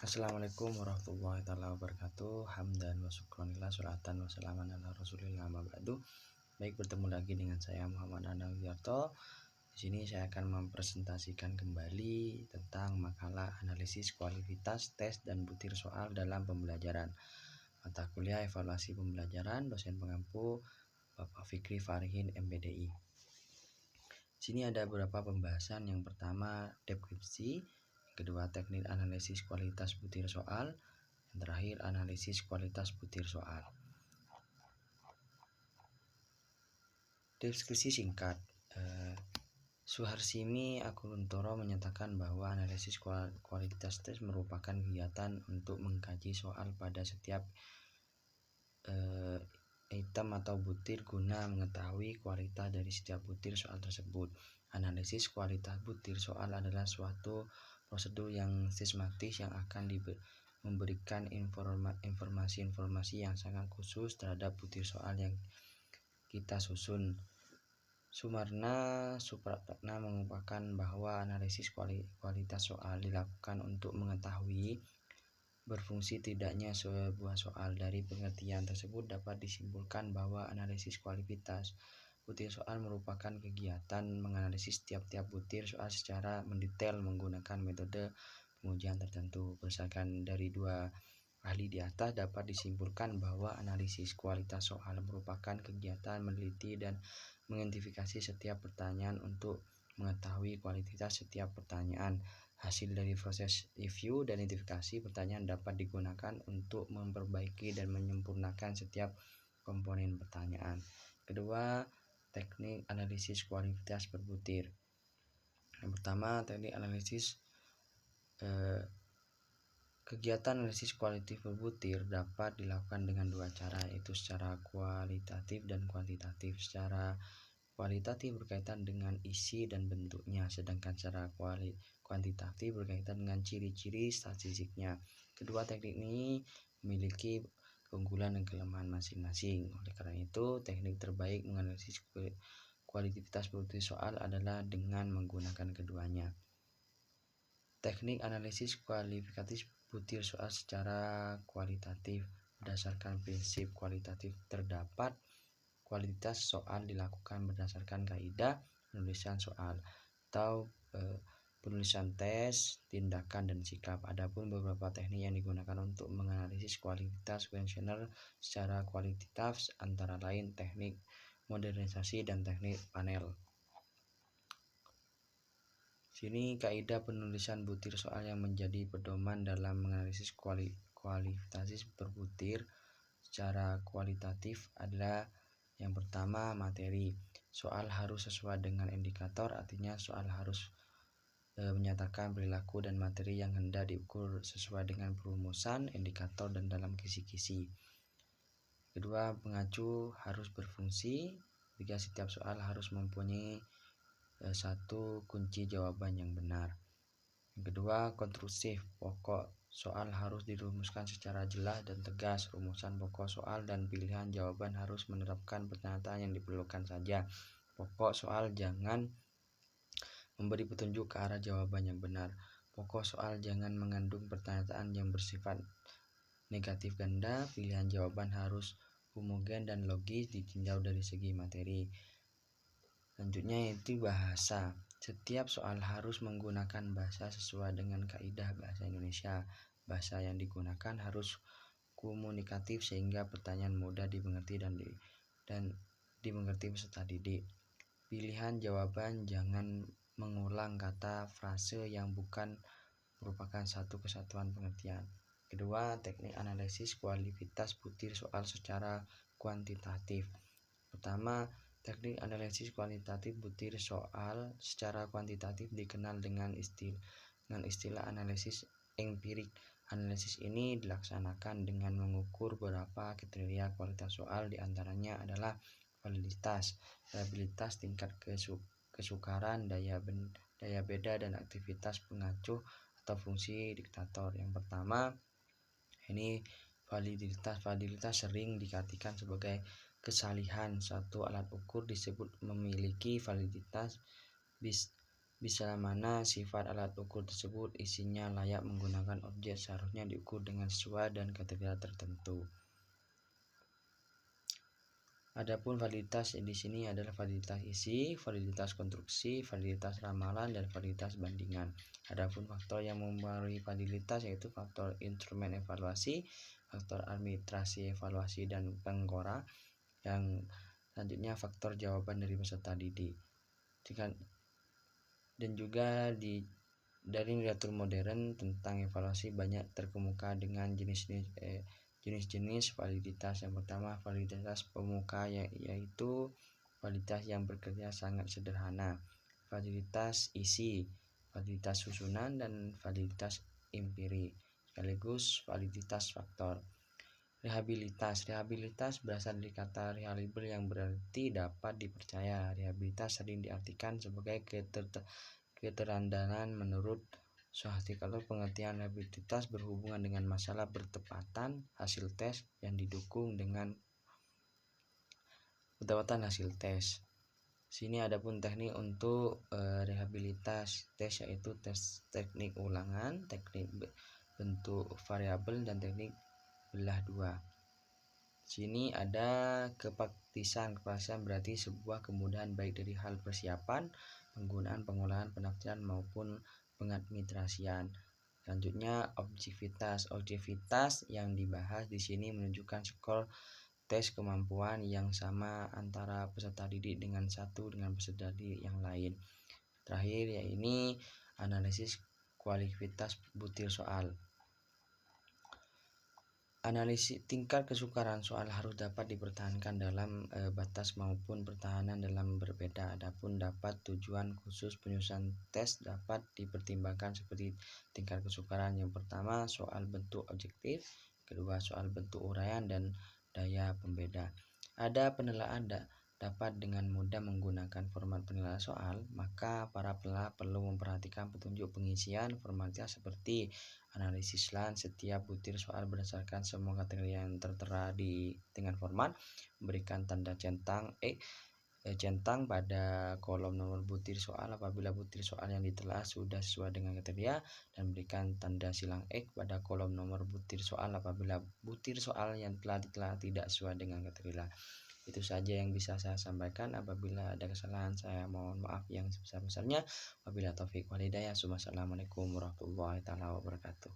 Assalamualaikum warahmatullahi wabarakatuh. Hamdan wa syukronillah, sholatan wa salaman ala rasulillah, amma ba'du. Baik, bertemu lagi dengan saya Muhammad Anang Wiarto. Di sini saya akan mempresentasikan kembali tentang makalah analisis kualitas tes dan butir soal dalam pembelajaran. Mata kuliah evaluasi pembelajaran, dosen pengampu Bapak Fikri Farihin MPDI. Di sini ada beberapa pembahasan. Yang pertama, deskripsi. Kedua, teknik analisis kualitas butir soal. Yang terakhir, analisis kualitas butir soal. Deskripsi singkat. Suharsimi Akuruntoro menyatakan bahwa analisis kualitas tes merupakan kegiatan untuk mengkaji soal pada setiap item atau butir guna mengetahui kualitas dari setiap butir soal tersebut. Analisis kualitas butir soal adalah suatu prosedur yang sistematis yang akan memberikan informasi-informasi yang sangat khusus terhadap butir soal yang kita susun. Sumarna Supratna mengungkapkan bahwa analisis kualitas soal dilakukan untuk mengetahui berfungsi tidaknya sebuah soal. Dari pengertian tersebut dapat disimpulkan bahwa analisis kualitas butir soal merupakan kegiatan menganalisis tiap-tiap butir soal secara mendetail menggunakan metode pengujian tertentu. Berdasarkan dari dua ahli di atas dapat disimpulkan bahwa analisis kualitas soal merupakan kegiatan meneliti dan mengidentifikasi setiap pertanyaan untuk mengetahui kualitas setiap pertanyaan. Hasil dari proses review dan identifikasi pertanyaan dapat digunakan untuk memperbaiki dan menyempurnakan setiap komponen pertanyaan. Kedua, teknik analisis kualitas berbutir. Yang pertama, teknik analisis kegiatan analisis kualitatif berbutir dapat dilakukan dengan dua cara, yaitu secara kualitatif dan kuantitatif. Secara kualitatif berkaitan dengan isi dan bentuknya, sedangkan secara kuantitatif berkaitan dengan ciri-ciri statistiknya. Kedua teknik ini memiliki keunggulan dan kelemahan masing-masing. Oleh karena itu, teknik terbaik menganalisis kualitas butir soal adalah dengan menggunakan keduanya. Teknik analisis kualitatif butir soal secara kualitatif berdasarkan prinsip kualitatif terdapat kualitas soal dilakukan berdasarkan kaidah penulisan soal atau penulisan tes, tindakan, dan sikap. Adapun beberapa teknik yang digunakan untuk menganalisis kualitas kuesioner secara kualitatif antara lain teknik modernisasi dan teknik panel. Sini kaidah penulisan butir soal yang menjadi pedoman dalam menganalisis kualitatif berbutir secara kualitatif adalah yang pertama, materi. Soal harus sesuai dengan indikator, artinya soal harus menyatakan perilaku dan materi yang hendak diukur sesuai dengan perumusan, indikator, dan dalam kisi-kisi. Kedua, pengacu harus berfungsi. Tiga, setiap soal harus mempunyai satu kunci jawaban yang benar. Yang kedua, konstruktif. Pokok soal harus dirumuskan secara jelas dan tegas. Rumusan pokok soal dan pilihan jawaban harus menerapkan pernyataan yang diperlukan saja. Pokok soal jangan memberi petunjuk ke arah jawaban yang benar. Pokok soal jangan mengandung pernyataan yang bersifat negatif ganda. Pilihan jawaban harus homogen dan logis ditinjau dari segi materi. Selanjutnya yaitu bahasa. Setiap soal harus menggunakan bahasa sesuai dengan kaidah bahasa Indonesia. Bahasa yang digunakan harus komunikatif sehingga pertanyaan mudah dimengerti dan dimengerti peserta didik. Pilihan jawaban jangan mengulang kata frase yang bukan merupakan satu kesatuan pengertian. Kedua, teknik analisis kualitas butir soal secara kuantitatif. Pertama, teknik analisis kualitatif butir soal secara kuantitatif dikenal dengan istilah analisis empirik. Analisis ini dilaksanakan dengan mengukur beberapa kriteria kualitas soal, diantaranya adalah validitas, reliabilitas, tingkat kesukaran, daya beda, dan aktivitas pengacuh atau fungsi diktator. Yang pertama, ini validitas. Validitas sering diartikan sebagai kesalihan. Satu alat ukur disebut memiliki validitas Bisa mana sifat alat ukur tersebut isinya layak menggunakan objek seharusnya diukur dengan sesuai dan kategori tertentu. Adapun validitas di sini adalah validitas isi, validitas konstruksi, validitas ramalan, dan validitas bandingan. Adapun faktor yang mempengaruhi validitas yaitu faktor instrumen evaluasi, faktor arbitrasi evaluasi dan pengkora. Yang selanjutnya faktor jawaban dari peserta didik. Dan juga dari literatur modern tentang evaluasi banyak terkemuka dengan jenis-jenis validitas. Yang pertama validitas pemuka, yaitu validitas yang bekerja sangat sederhana, validitas isi, validitas susunan, dan validitas empiri sekaligus validitas faktor. Rehabilitas berasal dari kata reliable yang berarti dapat dipercaya. Rehabilitas sering diartikan sebagai keterandalan menurut Soeharti. Kalau pengertian rehabilitas berhubungan dengan masalah bertepatan hasil tes yang didukung dengan ketepatan hasil tes. Sini adapun teknik untuk rehabilitas tes, yaitu tes teknik ulangan, teknik bentuk variabel, dan teknik belah dua. Sini ada kepraktisan berarti sebuah kemudahan baik dari hal persiapan, penggunaan, pengolahan, penafsiran maupun pengadministrasian. Selanjutnya objektivitas yang dibahas di sini menunjukkan skor tes kemampuan yang sama antara peserta didik dengan peserta didik yang lain. Terakhir yaitu analisis kualitas butir soal. Analisis tingkat kesukaran soal harus dapat dipertahankan dalam batas maupun pertahanan dalam berbeda. Adapun dapat tujuan khusus penyusunan tes dapat dipertimbangkan seperti tingkat kesukaran. Yang pertama soal bentuk objektif, kedua soal bentuk uraian, dan daya pembeda. Ada penilaian dapat dengan mudah menggunakan format penilaian soal, maka para penilai perlu memperhatikan petunjuk pengisian formalitas seperti analisis LAN setiap butir soal berdasarkan semua kategori yang tertera dengan format, memberikan tanda centang centang pada kolom nomor butir soal apabila butir soal yang ditelaah sudah sesuai dengan kriteria, dan berikan tanda silang X pada kolom nomor butir soal apabila butir soal yang telah ditelaah tidak sesuai dengan kriteria. Itu saja yang bisa saya sampaikan. Apabila ada kesalahan saya mohon maaf yang sebesar-besarnya. Wabillahi taufik wal hidayah. Wassalamualaikum warahmatullahi wabarakatuh.